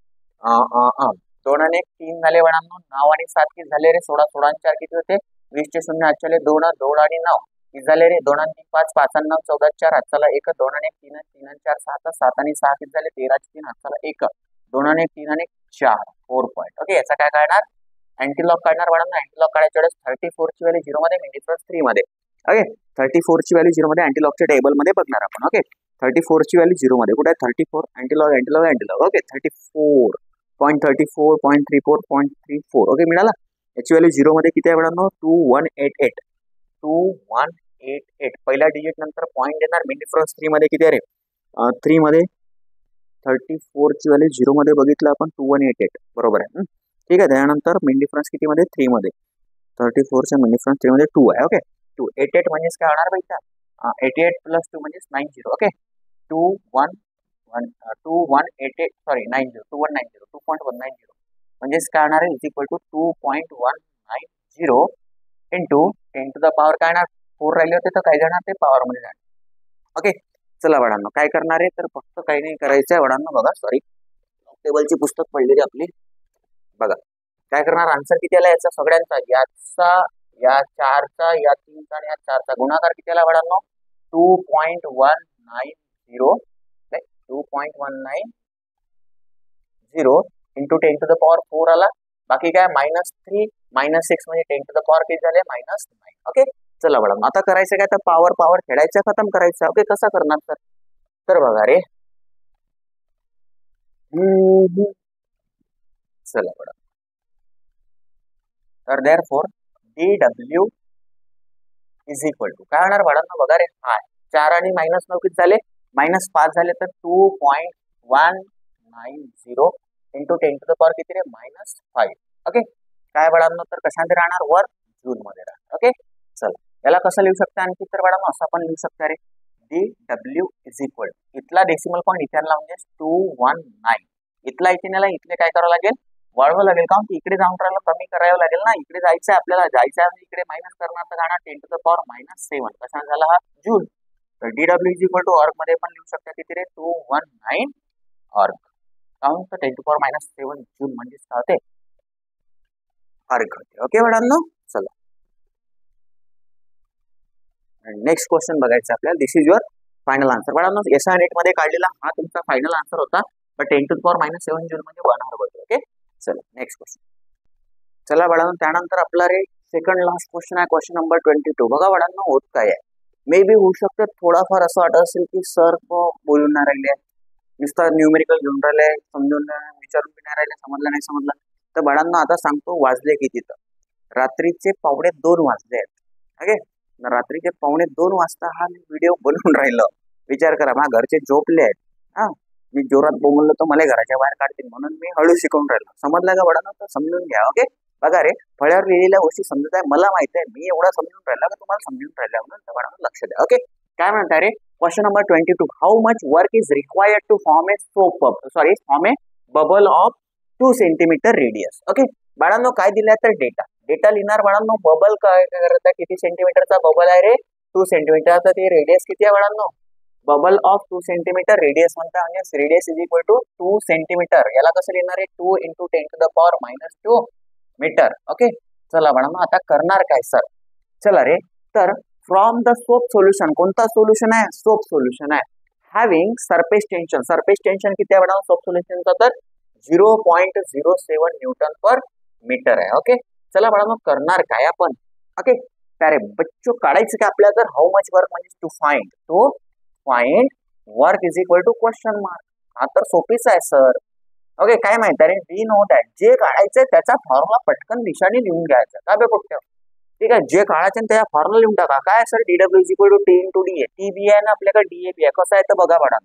2 आणि 1 3 झाले मॅडम, 9 आणि 7 किती झाले रे, 16, 16 आणि 4 किती होते, 20 चे 0 आजच्याले 2, 2 आणि 9 किती झाले रे, 2 आणि 3 5, 5 आणि 9 14, 4 आजच्याला 1, 2 आणि 1 3, 3 आणि 4 7, 7 आणि 6 किती झाले, 13 चे 3 आजच्याला 1, 2 आणि 1 3 आणि 4 4 पॉईंट. ओके, याचा काय काढणार, अँटीलॉग काढणार मॅडम. अँटीलॉग काढायच्या वेळेस 34 ची व्हॅल्यू 0 मध्ये, मिन डिफरन्स 3 मध्ये. ओके, 34 ची व्हॅल्यू 0 मध्ये, अँटीलॉगच्या टेबल मध्ये बघणार आपण. ओके, 34 ची व्हॅल्यू 0 मध्ये, कुठे आहे 34, अँटीलॉग अँटीलॉग अँटीलॉग. ओके, 34.34.34. ओके, मिळाला. याची व्हॅल्यू 0 मध्ये किती आहे मॅडम, 2188. 2188 पहिला डिजिट नंतर पॉईंट देणार. मिन डिफरन्स 3 मध्ये किती आहे रे, 3 मध्ये 34 ची व्हॅल्यू 0 मध्ये बघितलं आपण, 2188 बरोबर आहे. ठीक आहे, त्यानंतर मिन डिफरन्स किती मध्ये, 3 मध्ये. 34 चा मिन डिफरन्स 3 मध्ये 2 आहे. ओके, 288 म्हणजे काय होणार बेटा, 88 प्लस 2 म्हणजे 90. ओके, 2188 सॉरी 90, 2190, 2.190 म्हणजेच काय होणार आहे, is equal to 2.190 into 10 to the power काय येणार, 4 राहिले होते तर काय जाणार, ते पॉवर मध्ये जाणार. ओके, चला वडांनो काय करणार आहे, तर फक्त काही नाही करायचं आहे वडांनो. बघा सॉरी, टेबलची पुस्तक पडलेली आपली. बघा काय करणार, आन्सर किती आला याचा, सगळ्यांचा, याचा, या 4चा, या 3चा आणि या 4चा गुणाकार किती आला वडांनो, 2.190 2.190 इंटू 10 टू द पॉवर 4 आला. बाकी काय -3 -6 म्हणजे 10 टू द पॉवर किती झाले, -9. ओके, चला मॅडम आता करायचं काय, तर पॉवर पॉवर खेळायचं, खतम करायचं. ओके, कसं करणार सर, तर बघा रे, चला मॅडम, तर therefore DW is equal to काय होणार मॅडम, बघा रे, 4 आणि -9 किती झाले, -5 झाले, तर 2.190 इंटू 10 टू द पॉवर किती रे, -5. ओके, काय मॅडम, तर कशामध्ये राहणार, वर जूल मध्ये राहणार. ओके, चला याला कसं लिहू शकता आणखी, तर मॅडम असं आपण लिहू शकता रे, DW इज इक्वल इथला डेसिमल पॉईंट इथे आणला म्हणजे 219, इथला इथे नेला, इथले काय करावं लागेल, वाढवावं लागेल, कारण की इकडे जाऊन राहिलं कमी करावं लागेल ना, इकडे जायचं आपल्याला, जायचं आहे इकडे मायनस करणार, तर राहणार 10 टू द पॉवर -7. कसा झाला हा, जूल. तर DW is equal to erg मध्ये पण लिहू शकता किती रे, 219 ऑर्ग, काउंट तर 10 टू पॉवर -7 जूल म्हणजेच काय होते, ऑर्ग होते. ओके मॅडम, चला नेक्स्ट क्वेश्चन बघायचं आपल्याला. दिस इज युअर फायनल आन्सर. बाळांनो एसआय नेट मध्ये काढलेला हा तुमचा फायनल आन्सर होता. बट 10⁻⁷ जूल म्हणजे 1 hour बरोबर. ओके चला नेक्स्ट क्वेश्चन. चला बाळांनो त्यानंतर आपला रे सेकंड लास्ट क्वेश्चन आहे. Question number 22. बघा बाळांनो होत काय आहे. मे बी होऊ शकतं थोडाफार असं वाटत असेल की सर बोलून नाही राहिले, नुसतं न्यूमेरिकल घेऊन राहिले, समजून विचारून नाही राहिले, समजलं नाही समजलं. तर बाळांनो आता सांगतो वाजले किती. तर रात्रीचे 1:45 वाजले आहेत. ओके रात्रीचे 1:45 वाजता हा मी व्हिडिओ बनवून राहिलो. विचार करा माझ्या घरचे झोपले आहेत. हा मी जोरात बोललो तर मला घराच्या बाहेर काढतील म्हणून मी हळू शिकवून राहिलो. समजलं का बाळांनो? तर समजून घ्या. ओके बघा रे फळ्यावर लिहिलेल्या गोष्टी समजत आहे मला माहिती आहे. मी एवढा समजून राहिला का तुम्हाला समजून राहिला म्हणून बाळांनो लक्ष द्या. ओके काय म्हणताय रे. Question number 22. How much work is required to form a bubble of 2 centimetre radius. Okay बाळांनो काय दिलाय तर डेटा लिहिणार बाळांनो. बबल काय करत आहे, किती सेंटीमीटरचा बबल आहे रे 2 सेंटीमीटर. तर ते रेडियस किती आहे बाळांनो. बबल ऑफ 2 सेंटीमीटर रेडियस म्हणता म्हणजे radius is equal to 2 centimetre. याला कसं लिहिणार आहे 2 × 10⁻⁻² मीटर. ओके चला बाळांनो आता करणार काय सर. चला रे तर फ्रॉम द सोप सोल्युशन. कोणता सोल्युशन आहे सोप सोल्युशन आहे. हॅव्हिंग सरफेस टेन्शन किती आहे बाळांनो सोप सोल्युशनचा तर 0.07 न्यूटन पर मीटर आहे. ओके चला बाळांनो करणार काय आपण. ओके अरे बच्चो काढायचं काय आपल्याला तर हाऊ मच वर्क म्हणजे to find work is equal to question mark. हा तर सोपीच आहे सर. ओके काय माहिती रे वी नो दॅट जे काढायचंय त्याचा फॉर्म्युला पटकन दिशाने लिहून घ्यायचा. काय बे पोट्ट्या ठीक आहे जे काढायचं त्याचा फॉर्म्युला लिहून टाका. काय sir DW is equal to T × DA. TB आहे ना आपल्याकडे DAB आहे. कसं आहे तर बघा बाळा.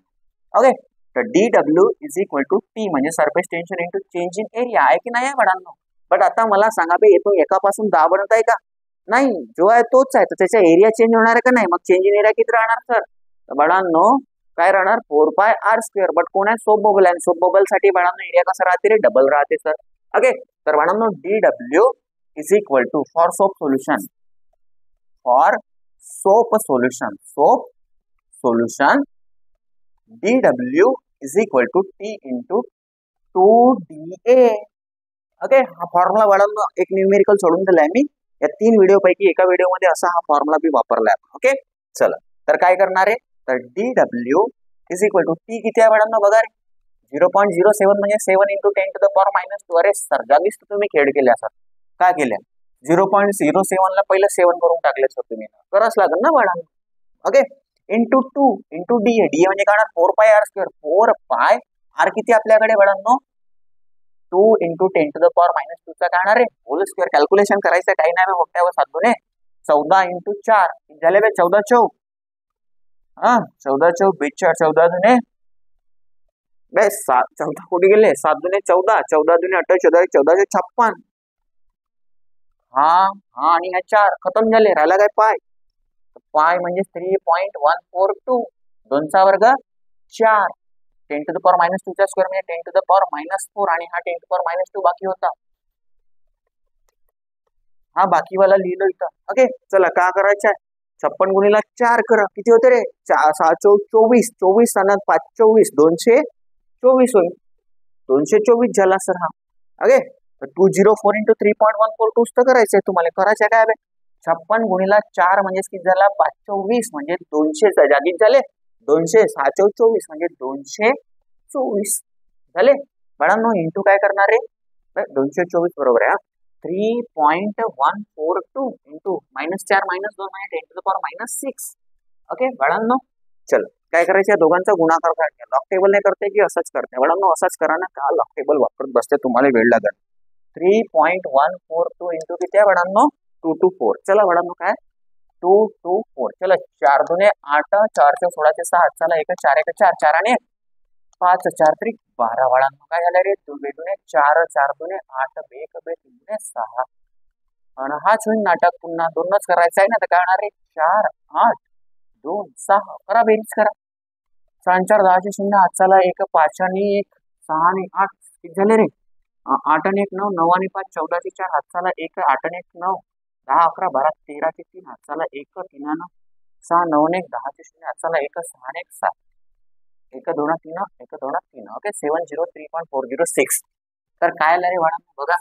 ओके तर DW is equal to T म्हणजे surface tension into change in area आहे की नाही आहे बाळांनो. बट आता मला सांगा बे येतो एकापासून 10 बनत आहे का नाही. जो आहे तोच आहे तर त्याचा एरिया चेंज होणार आहे का नाही. मग चेंज इन एरिया किती राहणार सर तर बाळांनो काय राहणार 4πr². बट कोण आहे सोप बबल आहे. सोप बबल साठी बाळांनो एरिया कसा राहते रे डबल राहते सर. ओके तर बाळांनो DW is equal to for soap solution DW is equal to T × 2DA. Okay हा फॉर्म्युला बाळांनो एक न्यूमेरिकल सोडून दिलाय मी. या 3 व्हिडिओ पैकी एका व्हिडिओ मध्ये असा हा फॉर्म्युला बी वापरलाय. ओके चला तर काय करणार आहे तर DW is equal to T किती आहे बाळांनो बघा रे 0.07 म्हणजे 7 × 10⁻². अरे सर जागीच तुम्ही खेळ केल्या सर. काय केल्या 0.07 ला पहिलं 7 करून टाकले सर तुम्ही. करावंच लागेल ना बाळांनो. Okay into 2 × DA. DA म्हणजे काय 4πr². 4πr किती आपल्याकडे बाळांनो 2 × 10⁻² चा काढणार आहे होल स्क्वेअर. कॅल्क्युलेशन करायचं काही नाही मोठ्यावर साधून 14 × 4 झाले बे 14 चौक. हा 14 चौक 14 दुने बस 14 कुठे गेले 7 दुने 14 14 दुने 28 14 हा आणि ह्या 4 खतम झाले. राहिला काय पाय म्हणजे 3.142 2 चा वर्ग 4 10⁻² चा स्क्वेअर म्हणजे 10⁻⁴ आणि हा 10⁻² बाकी होता. हा बाकीवाला लिहिलो इथं. ओके चला का करायचं आहे 56 × 4 करा किती होते रे 6 चौक 24 24 आणि 5 24 224 होईल. 224 झाला सर हा. ओके 204 × 3.142 तर करायचंय तुम्हाला. करायचं काय 56 × 4 म्हणजे किती झाला 524 म्हणजे 200 जागीच झाले 200 6 चौक 24 म्हणजे 224 झाले बाळांनो. इंटू काय करणार रे 224 बरोबर आहे 3.142 इंटू -4 -2 म्हणजे 10⁻⁶. ओके बाळांनो चल काय करायचं या दोघांचा गुणाकार करायचा. लॉक टेबल नाही करते की असंच करते बाळांनो. असंच करा ना का लॉक टेबल वापरत बसते तुम्हाला वेळ लागेल. 3.142 इंटू किती आहे बाळांनो 224. चला बाळांनो काय 224. चला 4 दुने 8 4 चे 16 चे 6 चला 1 4 1 4 4 आणि 5 4 3 12 बाळांनो काय झालं रे 2 दुने 4 4 दुने 8 2 1 2 3 6 आणि हाच होईल नाटक. पुन्हा 2च करायचं आहे ना तर काय होणार रे 4 8 2 6 करा बेरीज करा 6 4 10 चे 0 8 चला 1 5 आणि 1 6 आणि 8 किती झाले रे 8 आणि 1 9 9 आणि 5 14 चे 4 हात चला 1 8 आणि 1 9 10 11 12 13 चे 3 हात चला 1 3 आणि 6 9 आणि 1 10 चे 0 हात चला 1 6 आणि 1 7 1 2 3 1 2 3. ओके 703.406. तर काय आला रे बाळा बघा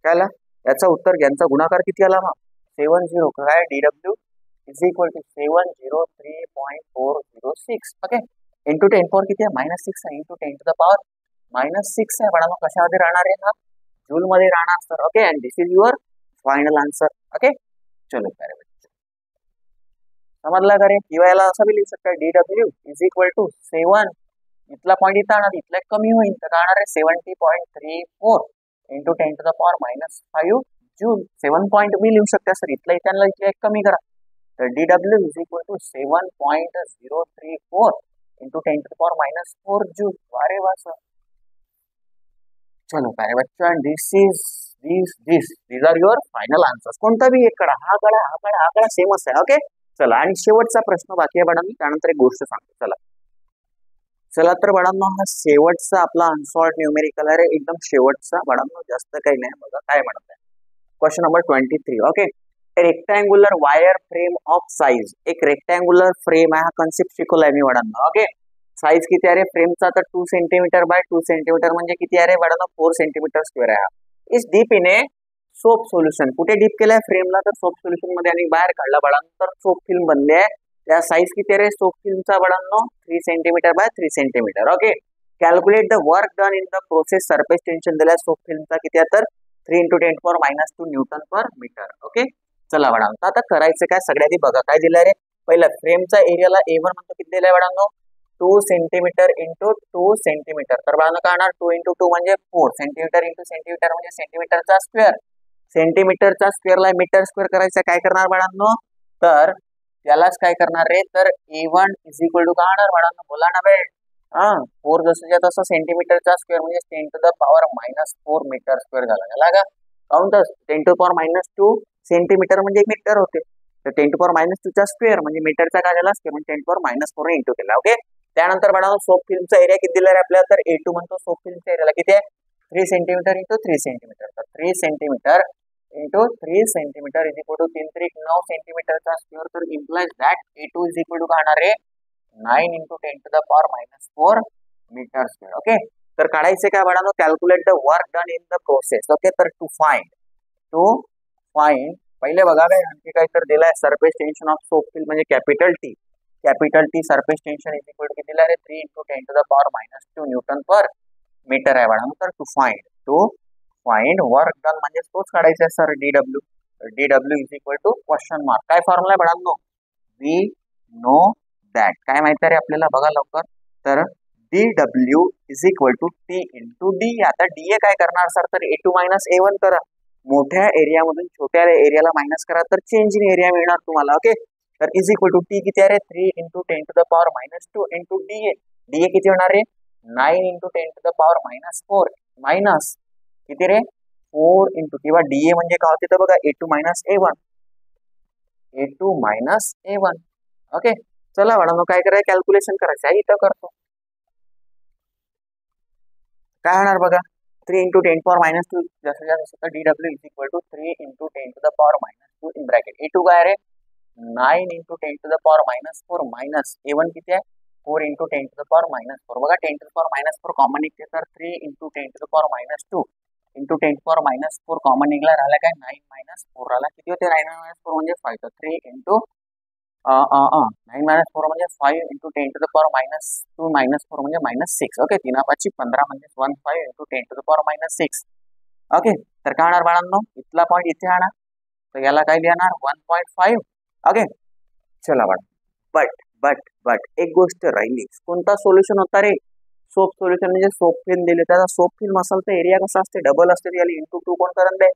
काय आला याचा उत्तर यांचा गुणाकार किती आला मग 70 काय DW is equal to 703.406. Okay, into 10 power किती आहे -6 आहे, इंटू 10 टू द पॉवर -6 आहे बाळांनो. कशामध्ये राहणार आहे हा, जूल मध्ये राहणार sir. Okay, and this is your final answer. Okay, चलो प्यारे बच्चे, समजला का रे? किंवा याला असं बी लिहू शकता DW इज इक्वल टू 7, इथला पॉईंट इथं आणा, इथला कमी होईल तर काय होणार आहे 70.34 into 10 to the power -5 joule. 7 point मी लिहू शकता सर, इथला इथला इथला एक कमी करा, तर DW is equal to 7.034 into 10 to the power -4 joule. अरे वाह सर. चलो प्यारे बच्चों, and these are your final answers. कोणता बी एक कडा, हा कडा सेमच आहे. ओके, चला आणि शेवटचा प्रश्न बाकी आहे बाळांनो, त्यानंतर एक गोष्ट सांगतो. चला तर बाळांनो, हा शेवटचा आपला अनसॉल्व्ड न्यूमेरिकल आहे, एकदम शेवटचा बाळांनो, जास्त काही नाही. बघा काय म्हणत आहे question number 23. Okay, rectangular wire frame of size, एक रेक्टँग्युलर फ्रेम आहे, हा कन्सेप्ट शिकवलाय मी बाळांनो. ओके, साइज किती आहे फ्रेमचा, तर 2 सेंटीमीटर बाय 2 सेंटीमीटर म्हणजे किती आहे बाळांनो 4 सेंटीमीटर स्क्वेअर आहे. Is deep in a soap solution. कुठे डीप केलाय फ्रेमला, तर सोप सोल्युशन मध्ये आणि बाहेर काढला बाळांनो, तर सोप फिल्म बनली आहे. त्या साइज किती आहे सोप फिल्मचा बाळांनो 3 centimetre bye 3 centimetre. Okay, calculate the work done in the process. Surface tension दिलाय सोप फिल्मचा किती आहे, तर 3 into 10 power -2 newton per metre. Okay, चला बाळांनो, आता करायचं काय, सगळ्यात आधी बघा काय दिलंय रे. पहिला फ्रेमचा एरियाला A1 म्हणतो, किती दिलाय बाळांनो 2 सेंटीमीटर इंटू 2 सेंटीमीटर. तर बाळांनो काय होणार 2 इंटू 2 म्हणजे 4 सेंटीमीटर इंटू सेंटीमीटर म्हणजे सेंटीमीटरचा स्क्वेअर. सेंटीमीटरचा स्क्वेअरला मीटर स्क्वेअर करायचं, काय करणार बाळांनो, तर त्यालाच काय करणार रे, तर A1 इज इक्वल टू काय होणार बाळांनो, बोला ना बे. 4 जसं तसं सेंटीमीटरचा स्क्वेअर म्हणजे 10 to the power -4 metre square झाला. याला का काउंट 10 टू पॉवर -2 सेंटीमीटर म्हणजे मीटर होते, तर 10 टू पॉवर -2 चा स्क्वेअर म्हणजे मीटरचा काय झाला स्क्वेअर म्हणजे 10 टू पॉवर -4 इंटू केला. ओके, त्यानंतर बाळांनो सोप फिल्मचा एरिया किती दिला आहे आपल्याला, तर A2 म्हणतो सोप फिल्मचा एरियाला किती आहे 3 सेंटीमीटर इंटू 3 सेंटीमीटर. तर 3 centimetre into 3 centimetre is equal to 3 3 9 सेंटीमीटरचा स्क्वेअर. तर implies that A2 is equal to काय होणार आहे 9 into 10 to the power -4 metre square. Okay, तर काढायचे काय बाळांनो, calculate the work done in the process. Okay, तर टू फाइंड पहिले बघा काय आणखी काय तर दिलाय, surface tension of soap film म्हणजे capital T surface tension is equal to किती दिला रे 3 into 10 to the power -2 newton per metre आहे बाळांनो. तर टू फाइंड वर्क डन म्हणजे तोच काढायचा आहे sir DW is equal to question mark. काय फॉर्म्युला आहे बाळांनो, वी नो दॅट. काय माहिती आहे रे आपल्याला, बघा लवकर. तर DW is equal to T into D. आता DA काय करणार सर, तर A2 A1 करा, मोठ्या एरियामधून छोट्या एरियाला मायनस करा, तर चेंज इन एरिया मिळणार तुम्हाला. ओके, तर इज इक्वल टू T किती आहे 3 into 10 to the power -2 into DA किती होणार आहे 9 into 10 to the power -4 minus किती रे 4 इंटू, किंवा DA म्हणजे काय होते तर बघा A2 A1. ओके, चला बाळांनो काय करायचं, कॅल्क्युलेशन करायचं आहे, इथं करतो. काय होणार बघा 3 इंटू 10 पॉवर -2 जसं जसं DW is equal to 3 into 10 to the power -2 in bracket. A2 काय रे 9 into 10 to the power -4 minus A1 किती आहे 4 इंटू 10 टू द पॉवर -4. बघा 10 टू द पॉवर -4 कॉमन निघते, तर 3 into 10 to the power -2 into 10 to power -4 common निघला, राहिला काय 9 -4 राहिला, किती होते 9 -4 म्हणजे 5. तर 3 इंटू 9 -4 म्हणजे 5 इंटू 10 टू द पॉवर -2 -4 म्हणजे -6. ओके, 3 5 15 म्हणजे 15 into 10 to the power -6. Okay, तर काय होणार बाळांनो, इथला पॉईंट इथे आणा, तर याला काय लिहिणार 1.5. ओके, चला बाळा, बट एक गोष्ट राहिली, कोणता सोल्युशन होता रे, सोप सोल्युशन म्हणजे सोप फिल्म दिले, त्याचा सोप फिल्म असेल तर एरिया कसा असते डबल असते, याला इंटू 2 कोण करून दे,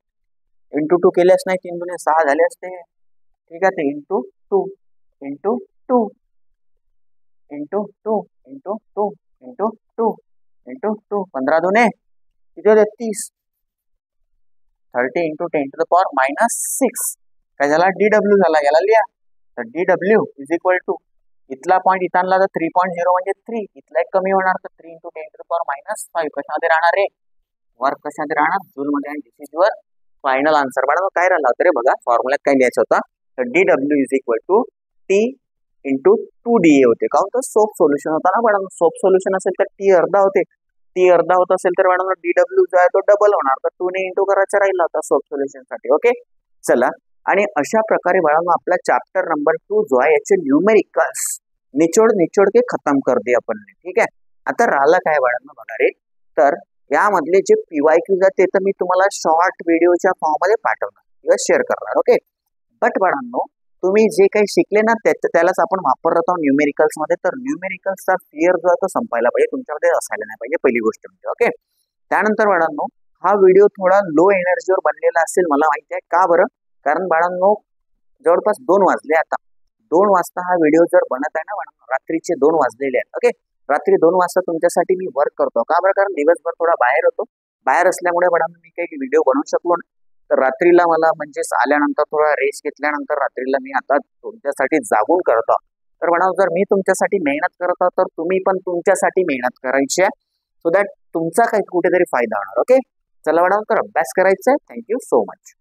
इंटू 2 केलेच नाही, 3 दुने 6 झाले असते. ठीक आहे, ते into 2 into 2 into 2 into 2 into 2 into 2 15 दुने किती होते 30. 30 इंटू 10 टू द पॉवर -6 काय झाला DW झाला, याला लिहा. तर DW इज इक्वल टू इथला पॉईंट इथं आणला तर 3.0 म्हणजे 3, इथला एक कमी होणार, तर 3 इंटू 10 टू द पॉवर -5 कशामध्ये राहणार रे, वर्क कशामध्ये राहणार जूल मध्ये, आणि दिस इज युअर फायनल आन्सर. बाळा काय राहिला होतं रे, बघा फॉर्म्युल्यात काय लिहायचं होता, तर DW is equal to T into 2DA होते. का होतं सोप सोल्युशन होता ना बाळा, सोप सोल्युशन असेल तर T अर्धा होते, T अर्धा होत असेल तर बाळा DW जो आहे तो डबल होणार, तर 2 ने इंटू करायचा राहिला होता सोप सोल्युशन साठी. ओके, चला आणि अशा प्रकारे बाळांनो आपला चॅप्टर नंबर 2 जो आहे याचे न्यूमेरिकल्स निचोड के खतम कर दे आपण. ठीक आहे. आता राहिला काय बाळांनो बघा रे, तर यामधले जे PYQ ते तर मी तुम्हाला शॉर्ट व्हिडिओच्या फॉर्म मध्ये पाठवणार किंवा शेअर करणार. ओके. बट बाळांनो तुम्ही जे काही शिकले ना त्यालाच आपण वापरत आहोत न्यूमेरिकल्स मध्ये. तर न्यूमेरिकल्सचा फिअर जो आहे तो संपायला पाहिजे, तुमच्यामध्ये असायला नाही पाहिजे, पहिली गोष्ट म्हणजे. ओके. त्यानंतर बाळांनो हा व्हिडिओ थोडा लो एनर्जीवर बनलेला असेल मला माहिती आहे. का बरं? कारण बाळांनो जवळपास 2 वाजले. आता 2 वाजता हा व्हिडिओ जर बनत आहे ना बाळांनो, रात्रीचे 2 वाजलेले आहेत. ओके. रात्री 2 वाजता तुमच्यासाठी मी वर्क करतो. का बरं? कारण दिवसभर थोडा बाहेर होतो. बाहेर असल्यामुळे बाळांनो मी काही व्हिडिओ बनवू शकलो नाही. तर रात्रीला मला म्हणजे आल्यानंतर थोडा रेस्ट घेतल्यानंतर रात्रीला मी आता तुमच्यासाठी जागून करतो. तर बाळांनो जर मी तुमच्यासाठी मेहनत करत आहोत तर तुम्ही पण तुमच्यासाठी मेहनत करायची आहे, सो दॅट तुमचा काही कुठेतरी फायदा होणार. ओके. चला बाळांनो तर अभ्यास करायचा आहे. Thank you so much.